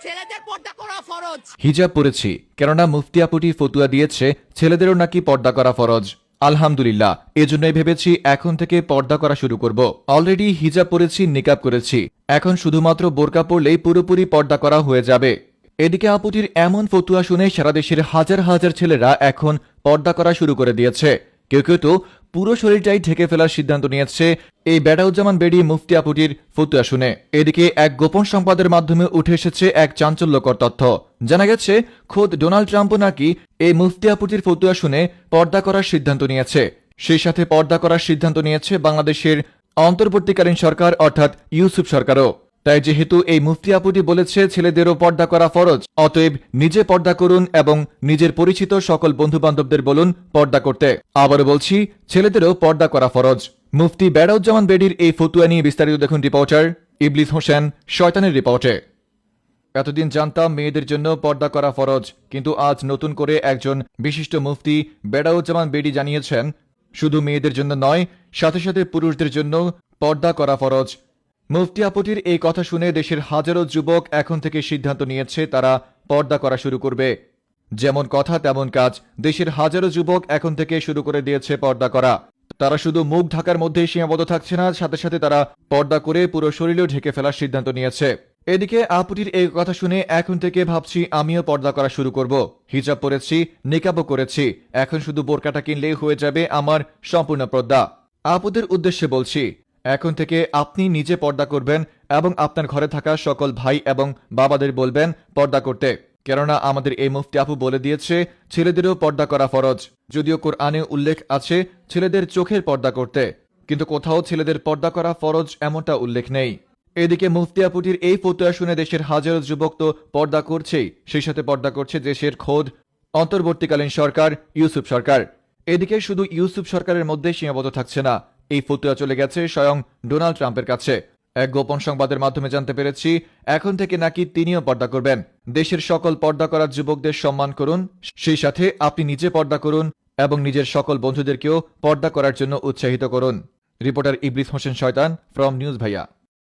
ছেলেদের পর্দা করা ফরজ। হিজাব পরেছি কেননা মুফতি আপুটি ফতুয়া দিয়েছে ছেলেদেরও নাকি পর্দা করা ফরজ। আলহামদুলিল্লাহ, এজন্যই ভেবেছি এখন থেকে পর্দা করা শুরু করব। অলরেডি হিজাব পরেছি, নিকাব করেছি, এখন শুধুমাত্র বোরকা পরলেই পুরোপুরি পর্দা করা হয়ে যাবে। এদিকে আপুটির এমন ফতুয়া শুনে সারা দেশের হাজার হাজার ছেলেরা এখন পর্দা করা শুরু করে দিয়েছে। কেউ কেউ তো পুরো শরীরটাই ঢেকে ফেলার সিদ্ধান্ত নিয়েছে এই বেড়াউজ্জামান বেডি মুফতি আপুটির ফতুয়া শুনে। এদিকে এক গোপন সংবাদের মাধ্যমে উঠে এসেছে এক চাঞ্চল্যকর তথ্য। জানা গেছে খোদ ডোনাল্ড ট্রাম্পও নাকি এই মুফতি আপুটির ফতুয়া শুনে পর্দা করার সিদ্ধান্ত নিয়েছে। সেই সাথে পর্দা করার সিদ্ধান্ত নিয়েছে বাংলাদেশের অন্তর্বর্তীকালীন সরকার অর্থাৎ ইউসুফ সরকারও। তাই যেহেতু এই মুফতি আপুটি বলেছে ছেলেদেরও পর্দা করা ফরজ, অতএব নিজে পর্দা করুন এবং নিজের পরিচিত সকল বন্ধুবান্ধবদের বলুন পর্দা করতে। আবারও বলছি, ছেলেদেরও পর্দা করা ফরজ। মুফতি বেড়াউজ্জামান বেডির এই ফতুয়া নিয়ে বিস্তারিত দেখুন রিপোর্টার ইবলিস হোসেন শয়তানের রিপোর্টে। এতদিন জানতাম মেয়েদের জন্য পর্দা করা ফরজ, কিন্তু আজ নতুন করে একজন বিশিষ্ট মুফতি বেড়াউজ্জামান বেডি জানিয়েছেন শুধু মেয়েদের জন্য নয়, সাথে সাথে পুরুষদের জন্য পর্দা করা ফরজ। মুফতি আপুটির এই কথা শুনে দেশের হাজারো যুবক এখন থেকে সিদ্ধান্ত নিয়েছে তারা পর্দা করা শুরু করবে। যেমন কথা তেমন কাজ, দেশের হাজারো যুবক এখন থেকে শুরু করে দিয়েছে পর্দা করা। তারা শুধু মুখ ঢাকার মধ্যেই সীমাবদ্ধ থাকছে না, সাথে সাথে তারা পর্দা করে পুরো শরীরেও ঢেকে ফেলার সিদ্ধান্ত নিয়েছে। এদিকে আপুটির এই কথা শুনে এখন থেকে ভাবছি আমিও পর্দা করা শুরু করব। হিজাব পরেছি, নিকাবও করেছি, এখন শুধু বোরকাটা কিনলেই হয়ে যাবে আমার সম্পূর্ণ পর্দা। আপুদের উদ্দেশ্যে বলছি, এখন থেকে আপনি নিজে পর্দা করবেন এবং আপনার ঘরে থাকা সকল ভাই এবং বাবাদের বলবেন পর্দা করতে। কেননা আমাদের এই মুফতি আপু বলে দিয়েছে ছেলেদেরও পর্দা করা ফরজ। যদিও কোরআনে উল্লেখ আছে ছেলেদের চোখের পর্দা করতে, কিন্তু কোথাও ছেলেদের পর্দা করা ফরজ এমনটা উল্লেখ নেই। এদিকে মুফতি আপুটির এই ফতোয়া শুনে দেশের হাজারো যুবক তো পর্দা করছেই, সেই সাথে পর্দা করছে দেশের খোদ অন্তর্বর্তীকালীন সরকার ইউসুফ সরকার। এদিকে শুধু ইউসুফ সরকারের মধ্যে সীমাবদ্ধ থাকছে না, এই ফতোয়া চলে গেছে স্বয়ং ডোনাল্ড ট্রাম্পের কাছে। এক গোপন সংবাদের মাধ্যমে জানতে পেরেছি এখন থেকে নাকি তিনিও পর্দা করবেন। দেশের সকল পর্দা করা যুবকদের সম্মান করুন, সেই সাথে আপনি নিজে পর্দা করুন এবং নিজের সকল বন্ধুদেরকেও পর্দা করার জন্য উৎসাহিত করুন। রিপোর্টার ইবলিস হোসেন শয়তান ফ্রম নিউজ ভাইয়া।